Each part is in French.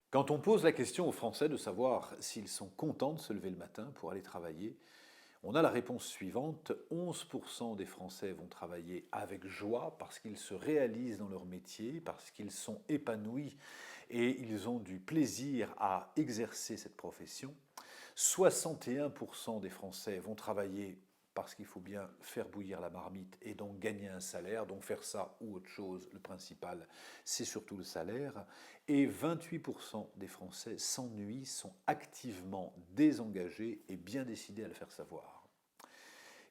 Quand on pose la question aux Français de savoir s'ils sont contents de se lever le matin pour aller travailler, on a la réponse suivante. 11% des Français vont travailler avec joie parce qu'ils se réalisent dans leur métier, parce qu'ils sont épanouis et ils ont du plaisir à exercer cette profession. 61% des Français vont travailler parce qu'il faut bien faire bouillir la marmite et donc gagner un salaire, donc faire ça ou autre chose, le principal, c'est surtout le salaire. Et 28% des Français s'ennuient, sont activement désengagés et bien décidés à le faire savoir.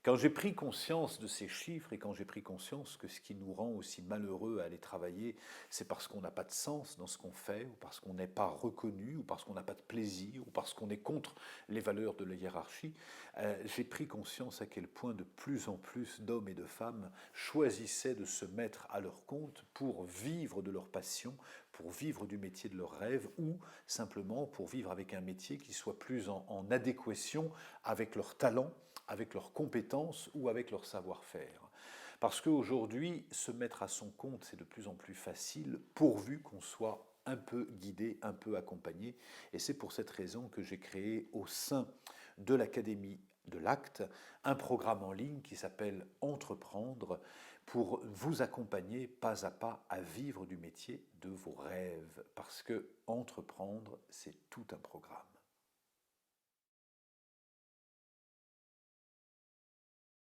Quand j'ai pris conscience de ces chiffres et quand j'ai pris conscience que ce qui nous rend aussi malheureux à aller travailler, c'est parce qu'on n'a pas de sens dans ce qu'on fait, ou parce qu'on n'est pas reconnu, ou parce qu'on n'a pas de plaisir, ou parce qu'on est contre les valeurs de la hiérarchie, j'ai pris conscience à quel point de plus en plus d'hommes et de femmes choisissaient de se mettre à leur compte pour vivre de leur passion, pour vivre du métier de leur rêve, ou simplement pour vivre avec un métier qui soit plus en adéquation avec leur talent, avec leurs compétences ou avec leur savoir-faire. Parce qu'aujourd'hui, se mettre à son compte, c'est de plus en plus facile, pourvu qu'on soit un peu guidé, un peu accompagné. Et c'est pour cette raison que j'ai créé au sein de l'Académie de l'Acte un programme en ligne qui s'appelle Entreprendre pour vous accompagner pas à pas à vivre du métier de vos rêves. Parce que entreprendre, c'est tout un programme.